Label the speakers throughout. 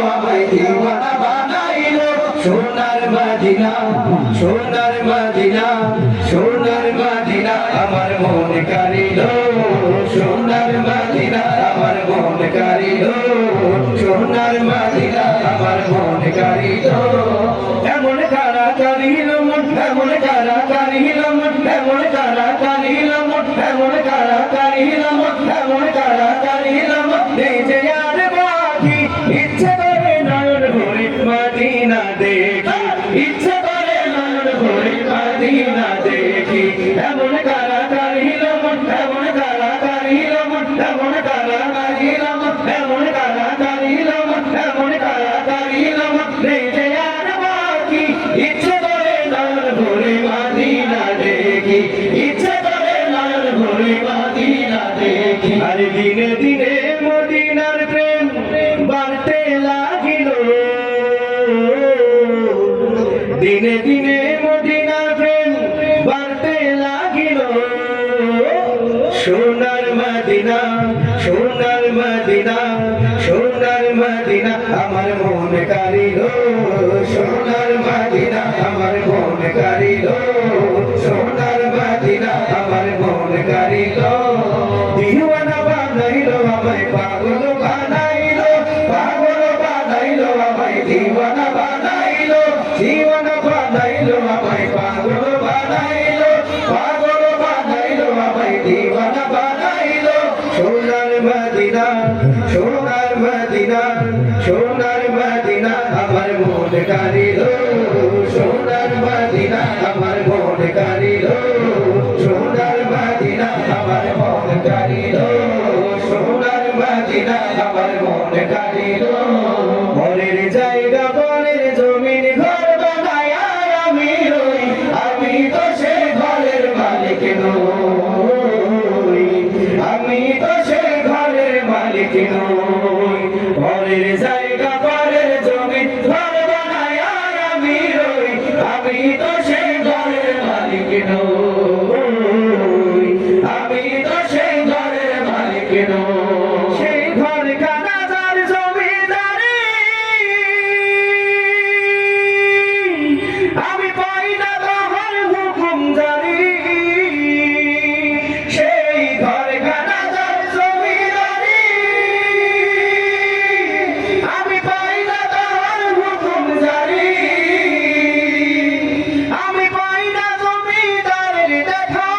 Speaker 1: আমায় দিওয়ানা বানাইলো সোনার মদিনা সোনার মদিনা সোনার মদিনা আমার মন কারিলো সোনার মদিনা আমার মন কারিলো সোনার মদিনা আমার মন কারিলো এমন কারা কারিলো মন এমন কারা কারিলো মন এমন কারা কারিলো মন এমন কারা কারিলো মন এমন কারা কারিলো মন এই যে আর বাকি ইচ্ছে করে নয়ন ভরে মদিনা দেখি ইচ্ছে করে নয়ন ভরে মদিনা দেখি এমন কারা কারিলো মন এমন কারা কারিলো মন এমন কারা কারিলো মন এমন কারা কারিলো মন এমন কারা কারিলো মন এই যে আর বাকি ইচ্ছে করে নয়ন ভরে মদিনা দেখি ইচ্ছে করে নয়ন ভরে মদিনা দেখি আরে দিনে দিনে মদিনার প্রেম বাড়তে লাগিল দিনে দিনে মদিনার প্রেম বাড়তে লাগিল সোনার মদিনা সোনার মদিনা সোনার মদিনা আমার মন কারিল সোনার মদিনা আমার মন কারিল সোনার মদিনা আমার মন কারিল দিওয়ানা বানাইলো আমায় পাগল বানাইলো আমায় দিওয়ানা বানাইলো আমায় পাগল বানাইলো আমায় দিওয়ানা বানাইলো সোনার মদিনা সোনার মদিনা সোনার মদিনা আমার মন কারিলো সোনার মদিনা আমার মন কারিলো সোনার মদিনা আমার মন কারিলো সোনার মদিনা আমার মন কারিলো মনের জায়গা পরের জমিন ঘর বানায় আমি রই আমি তো সে ঘরের মালিক নই আমি তো সে ঘরের মালিক নই পরের জায়গা পরের জমিন ঘর বানায় আমি রই আমি তো সে ঘরের মালিক নই আমি তো সে ঘরের মালিক নই সেই ঘর খানা যার জমিদারি আমি পাই না তাহার হুকুম জারি সেই ঘর খানা যার জমিদারি আমি পাই না তাহার হুকুম জারি আমি পাই না জমিদারের দেখা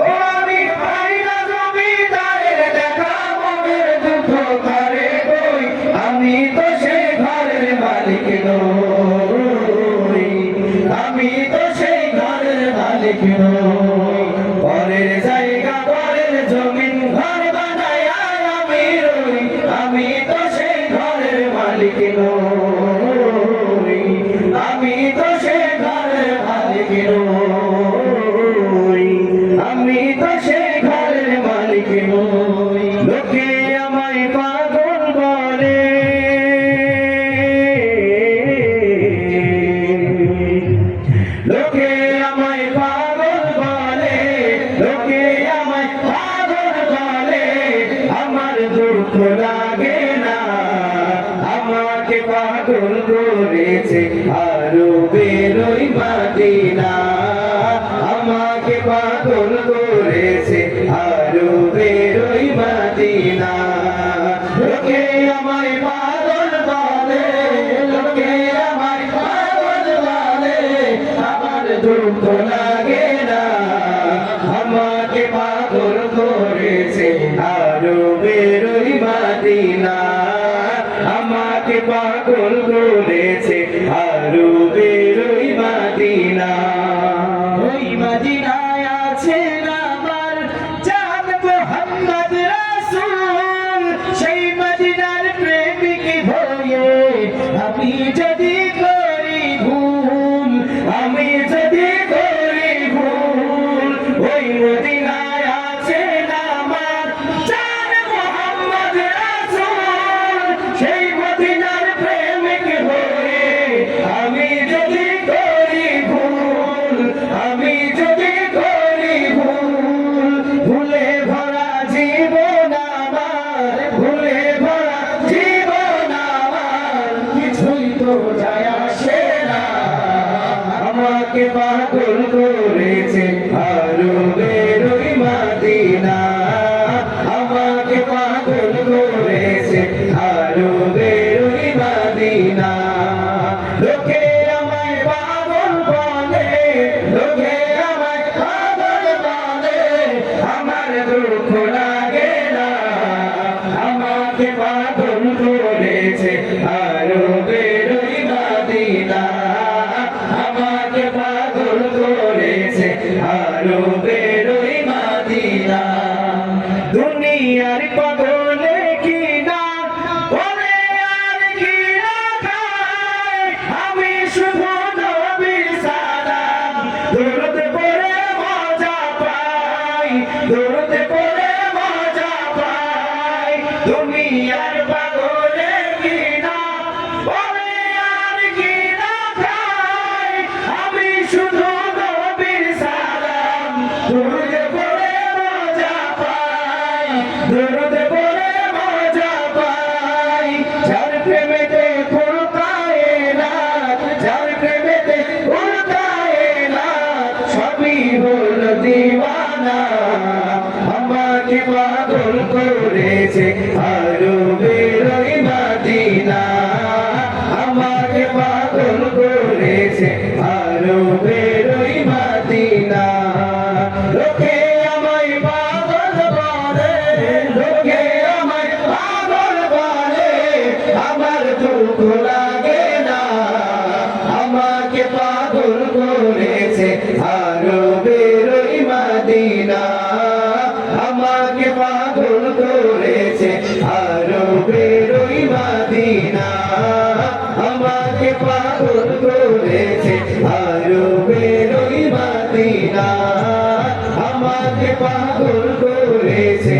Speaker 1: ও আমি পাই না জমিদারের দেখা মনের দুঃখ করে কই আমি তো সে ঘরের মালিক নই আমি তো সেই ঘরের মালিক নই পরের জায়গা পরের জমিন ঘর বানায় আমি রই আমি তো সেই ঘরের মালিক নই আমি তো সেই ঘরের মালিক নই আমি তো সেই ঘরের মালিক নই লোকে আমায় পাগল বলে লোকে আমায় পাগল বলে লোকে আমায় পাগল বলে আমার দুঃখ লাগে না আমাকে পাগল করেছে আরো বেরোই মদিনা আমাকে পাগল করেছে আরো বেরোই মদিনা লোকে আমায় পাগল বলে লোকে আমায় পাগল বলে আমার দুঃখ লাগে না আমাকে পাগল করেছে আরো বেরোই মদিনা আমাকে পাগল করেছে আরো বেরোই মদিনা ওই মদিনায় আছেন আমার জান মুহাম্মদ রাসূল সেই মদিনার প্রেমিক হয়ে আমি যদি করি ভুল আমি যদি করি ভুল ওই মদিনায় আছেন আমার জান মুহাম্মদ রাসূল সেই মদিনার প্রেমিক হয়ে আমি আমাকে পাগল করেছে আরবের ওই মদিনা আমাকে পাগল করেছে আরবের ওই মদিনা লোকে আমায় পাগল বলে লোকে আমায় পাগল বলে আমার দুঃখ লাগে না আমাকে পাগল করেছে আরবের ওই মদিনা আমাকে পাগল করেছে আরবের ওই মদিনা দুনিয়ার পাগলে কি না বলে আর কি না খায় আমি শুধু নবীর সালাম দরুদ পড়ে মজা পাই দরুদ পড়ে মজা পাই দুনিয়ার পাগলে কি না বলে আর কি না খায় আমি শুধু নবীর সালাম দরুদ পড়ে মজা পাই দরুদ পড়ে মজা পাই যার প্রেমেতে ফুলকায় না যার প্রেমেতে ফুলকায় না সবই হল দিওয়ানা আমাকে পাগল করেছে আরবের ওই মদিনা আমাকে পাগল করেছে আরবের ওই মদিনা লোকে আমায় পাগল বলে লোকে আমায় পাগল বলে আমার দুঃখ লাগে না আমাকে পাগল করেছে আরবের ওই মদিনা আমাকে পাগল করেছে আরবের ওই মদিনা আমাকে পাগল করেছে আরবের ওই মদিনা আমাকে পাগল করেছে